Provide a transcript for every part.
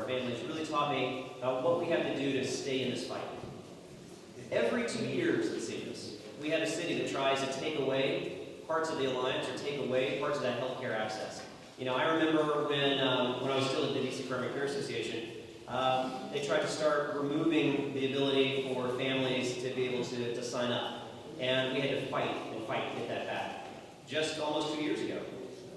our families really taught me about what we have to do to stay in this fight. Every 2 years, it seems, we have a city that tries to take away parts of the alliance or take away parts of that healthcare access. You know, I remember when I was still at the DC Primary Care Association, they tried to start removing the ability for families to be able to sign up. And we had to fight to get that back. Just almost 2 years ago,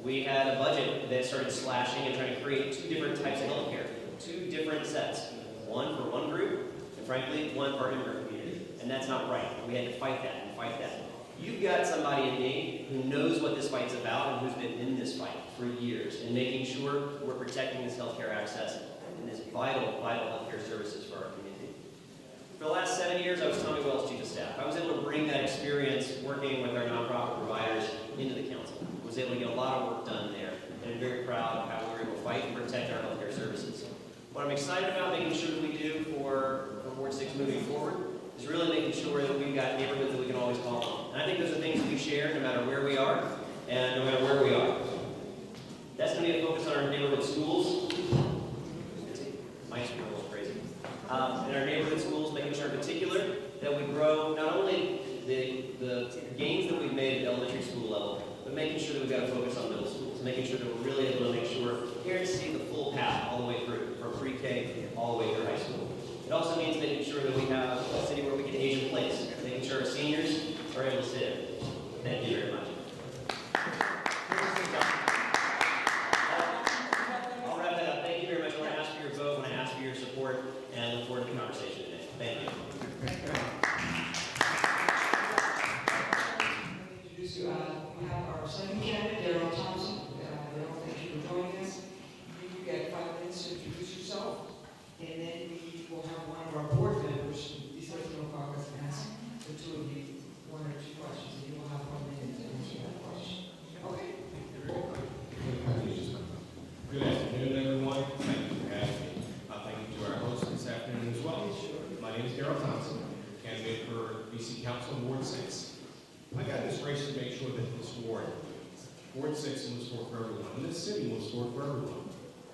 we had a budget that started slashing and trying to create 2 different types of healthcare, 2 different sets. One for one group, and frankly, one for our immigrant community. And that's not right. We had to fight that and fight that. You've got somebody in me who knows what this fight's about and who's been in this fight for years and making sure we're protecting this healthcare access and this vital healthcare services for our community. For the last 7 years, I was Tommy Wells' Chief of Staff. I was able to bring that experience working with our nonprofit providers into the council. I was able to get a lot of work done there, and I'm very proud of how we were able to fight and protect our healthcare services. What I'm excited about making sure that we do for Ward 6 moving forward is really making sure that we've got neighborhoods that we can always call on. And I think those are things that we share no matter where we are and no matter where we are. That's going to be a focus on our neighborhood schools. My screen was crazy. In our neighborhood schools, making sure in particular that we grow not only the gains that we've made at elementary school level, but making sure that we've got to focus on middle schools, making sure that we're really able to make sure parents see the full path all the way through, from pre-K all the way through high school. It also means making sure that we have a city where we can age in place, making sure our seniors are able to sit in. Thank you very much. I'll wrap that up. Thank you very much. I want to ask for your vote, I want to ask for your support, and I look forward to the conversation today. Thank you. We have our second candidate, Daryl Thompson. Daryl, thank you for joining us. You get 5 minutes to introduce yourself, and then we will have one of our board members from the Latino Caucus ask the 2 of you 1 or 2 questions, and you will have 1 minute to answer that question. Okay? Good afternoon, everyone. Thank you for having me. Thank you to our host this afternoon as well. My name is Daryl Thompson, candidate for BC Council Ward 6. I got this race to make sure that this Ward 6 moves forward for everyone, and this city moves forward for everyone.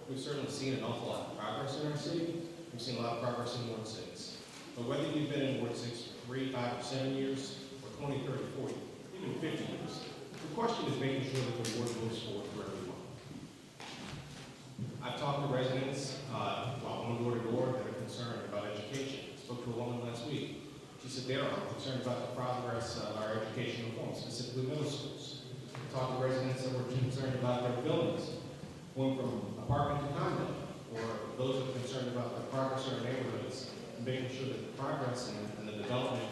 We've certainly seen an awful lot of progress in our city. We've seen a lot of progress in Ward 6. But whether you've been in Ward 6 for 3, 5, or 7 years, or 20, 30, 40, even 50 years, the question is making sure that the Ward moves forward for everyone. I've talked to residents going door to door that are concerned about education. I spoke to a woman last week. She said, "Daryl, I'm concerned about the progress of our education reform, specifically middle schools." I talked to residents that were concerned about their buildings, going from apartment to condo, or those that are concerned about the progress in our neighborhoods, and making sure that the progress and the development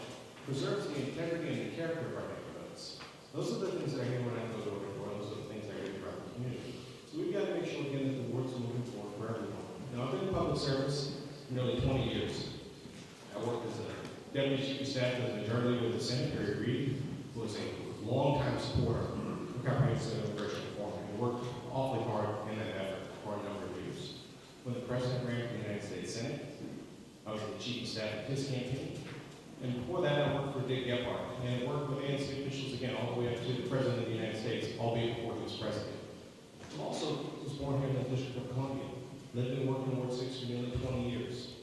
preserves the integrity and the character of our neighborhoods. Those are the things that I hear when I go door to door. Those are the things I hear throughout the community. So we've got to make sure, again, that the Ward's moving forward for everyone. Now, I've been in public service for nearly 20 years. I worked as a Deputy Chief of Staff as a majority leader with the Senate, Harry Reid, who was a longtime supporter of comprehensive immigration reform, and worked awfully hard in that effort for a number of years. When the President ran for the United States Senate, I was the Chief of Staff of his campaign. And before that, I worked for Dick Gephardt, and I worked with ANC officials again all the way up to the President of the United States, albeit before he was President. I also was born here in the District of Columbia, lived and worked in Ward 6 for nearly 20 years.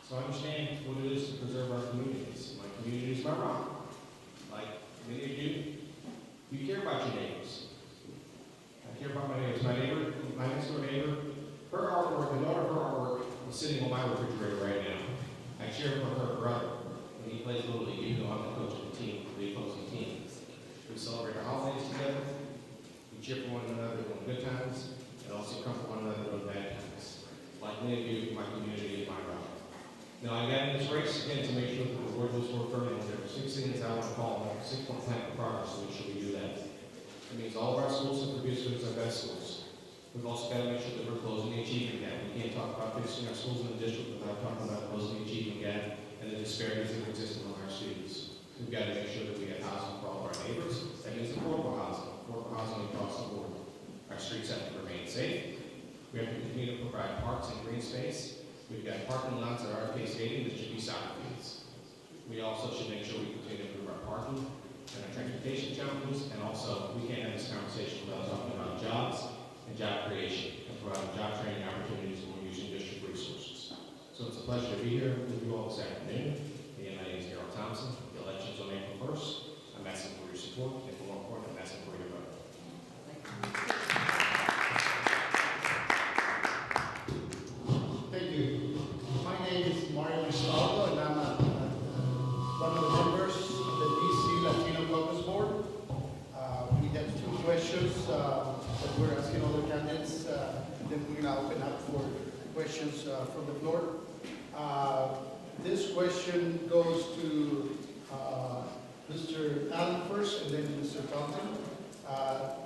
So I understand what it is to preserve our communities. My community is my rock. Like many of you, you care about your neighbors. I care about my neighbors. My next door neighbor, her artwork, the daughter of her artwork, is sitting on my refrigerator right now. I share it with her brother when he plays Little League, even though I'm the coach of the team, the opposing team. We celebrate our holidays together. We cheer for one another on good times, and also comfort one another on bad times. Like many of you, my community is my rock. Now, I got in this race again to make sure that the Ward moves forward for everyone. There are 6 things I want to call 6-point plan for progress, so make sure we do that. It means all of our schools have produced our best schools. We've also got to make sure that we're closing the achievement gap. We can't talk about fixing our schools in the district without talking about closing the achievement gap and the disparities that exist among our students. We've got to make sure that we have housing for all of our neighbors. That means affordable housing across the board. Our streets have to remain safe. We have to continue to provide parks and green space. We've got parking lots at our RFK Stadium that should be soccer fields. We also should make sure we continue to improve our parking and our transportation challenges, and also we can't have this conversation without talking about jobs and job creation and providing job training opportunities when we're using district resources. a pleasure to be here with you all this afternoon. Again, my name is Mayoral Thompson. The election's on April 1st. I'm asking for your support, and for more important, I'm asking for your vote. Thank you. My name is Mario Ristaldo, and I'm one of the members of the DC Latino Caucus Board. We have two questions that we're asking other candidates, and then we're going to open up for questions from the floor. This question goes to Mr. Allen first, and then Mr. Thompson.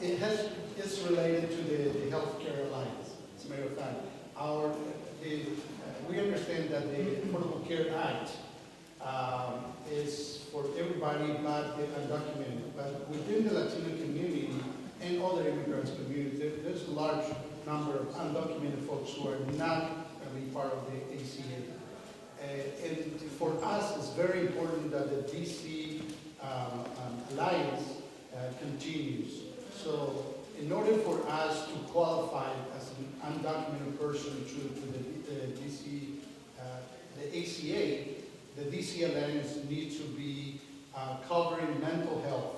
It's related to the Healthcare Alliance. As a matter of fact, we understand that the Affordable Care Act is for everybody but the undocumented. But within the Latino community and other immigrants community, there's a large number of undocumented folks who are not part of the ACA. And for us, it's very important that the DC Alliance continues. So in order for us to qualify as an undocumented person to the DC, the ACA, the DC Alliance needs to be covering mental health.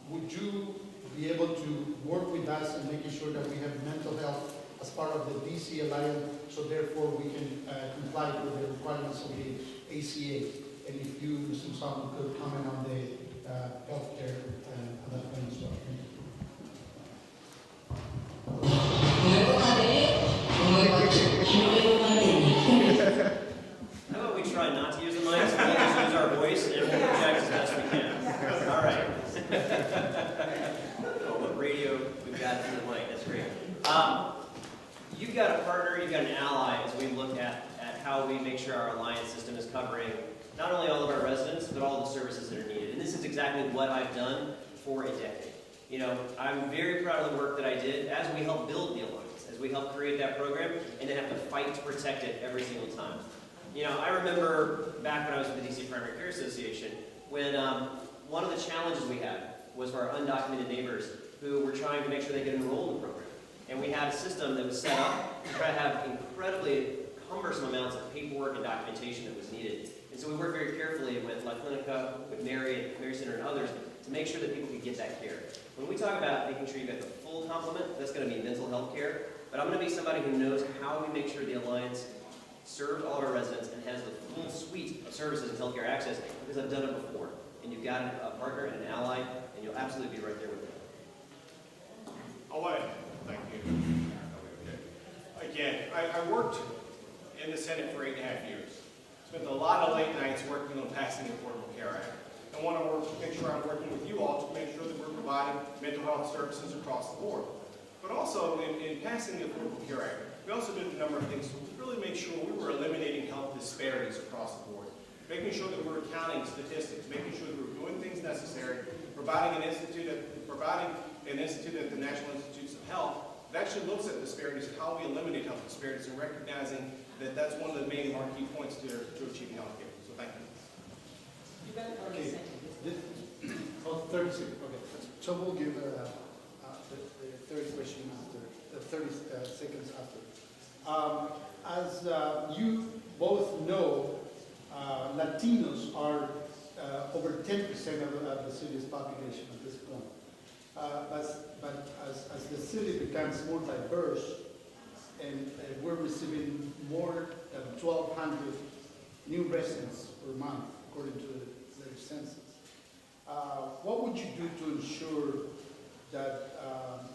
Would you be able to work with us in making sure that we have mental health as part of the DC Alliance, so therefore we can comply with the requirements of the ACA? And if you, Mr. Salmon, could comment on the healthcare and that kind of stuff. How about we try not to use the mics and we'll just use our voice and we'll project as best we can. All right. Oh, what radio we've got through the mic. That's great. You've got a partner, you've got an ally as we look at how we make sure our alliance system is covering not only all of our residents, but all the services that are needed. And this is exactly what I've done for a decade. You know, I'm very proud of the work that I did as we helped build the alliance, as we helped create that program, and then have to fight to protect it every single time. You know, I remember back when I was with the DC Primary Care Association, when one of the challenges we had was for our undocumented neighbors who were trying to make sure they get enrolled in the program. And we had a system that was set up to try to have incredibly cumbersome amounts of paperwork and documentation that was needed. And so we worked very carefully with La Clinica, with Mary Center and others to make sure that people could get that care. When we talk about making sure you get the full complement, that's going to be mental health care. But I'm going to be somebody who knows how we make sure the Alliance serves all of our residents and has the full suite of services and healthcare access, because I've done it before. And you've got a partner and an ally, and you'll absolutely be right there with them. All right. Thank you. Again, I worked in the Senate for 8.5 years. Spent a lot of late nights working on passing the Affordable Care Act. I want to make sure I'm working with you all to make sure that we're providing mental health services across the board. But also, in passing the Affordable Care Act, we also did a number of things to really make sure we were eliminating health disparities across the board. Making sure that we're counting statistics, making sure that we're doing things necessary, providing an institute at the National Institutes of Health that actually looks at disparities and how we eliminate health disparities, and recognizing that that's one of the main marquee points to achieving health care. So thank you. Okay. 30 seconds. Okay. So we'll give the third question after, the 30 seconds after. As you both know, Latinos are over 10% of the city's population at this point. But as the city becomes more diverse, and we're receiving more than 1,200 new residents per month, according to the latest census. What would you do to ensure that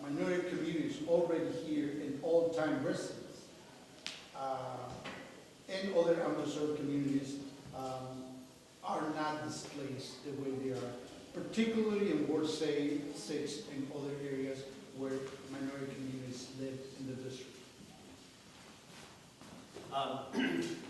minority communities already here and all-time residents and other underserved communities are not displaced the way they are, particularly in Ward 6 and other areas where minority communities live in the district?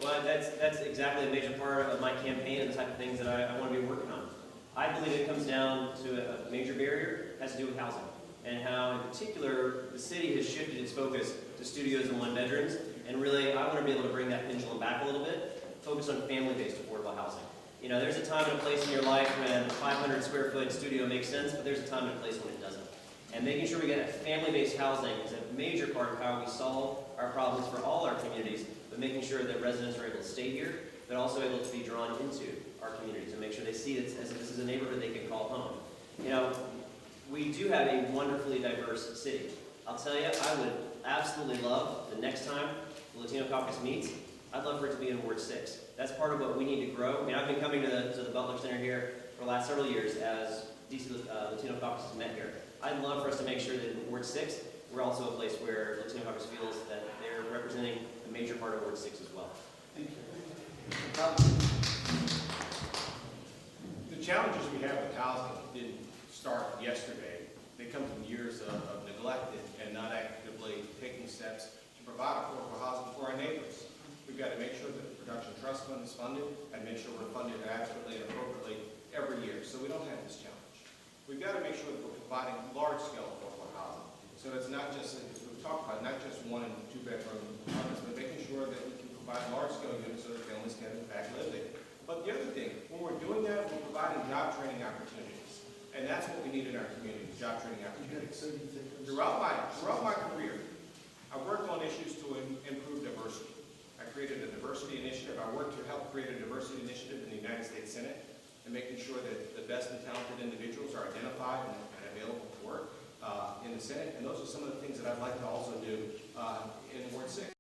Well, that's exactly a major part of my campaign and the type of things that I want to be working on. I believe it comes down to a major barrier. It has to do with housing, and how, in particular, the city has shifted its focus to studios and one-bedrooms. And really, I want to be able to bring that pendulum back a little bit, focus on family-based affordable housing. You know, there's a time and a place in your life when a 500-square-foot studio makes sense, but there's a time and a place when it doesn't. And making sure we get family-based housing is a major part of how we solve our problems for all our communities, but making sure sure that residents are able to stay here, but also able to be drawn into our communities and make sure they see it as if this is a neighborhood they can call home. You know, we do have a wonderfully diverse city. I'll tell you, I would absolutely love the next time the Latino Caucus meets, I'd love for it to be in Ward 6. That's part of what we need to grow. I mean, I've been coming to the Butler Center here for the last several years as DC Latino Caucus has met here. I'd love for us to make sure that in Ward 6, we're also a place where Latino Caucus feels that they're representing a major part of Ward 6 as well. Thank you. The challenges we have with housing didn't start yesterday. They come from years of neglect and not actively taking steps to provide affordable housing for our neighbors. We've got to make sure that the Production Trust Fund is funded and make sure we're funded adequately and appropriately every year so we don't have this challenge. We've got to make sure that we're providing large-scale affordable housing. So it's not just, as we've talked about, not just 1- and 2-bedroom apartments, but making sure that we can provide large-scale units so that families can in fact live there. But the other thing, when we're doing that, we're providing job training opportunities. And that's what we need in our community, job training opportunities. Throughout my career, I worked on issues to improve diversity. I created a diversity initiative. I worked to help create a diversity initiative in the United States Senate and making sure that the best and talented individuals are identified and available to work in the Senate. And those are some of the things that I'd like to also do in Ward 6.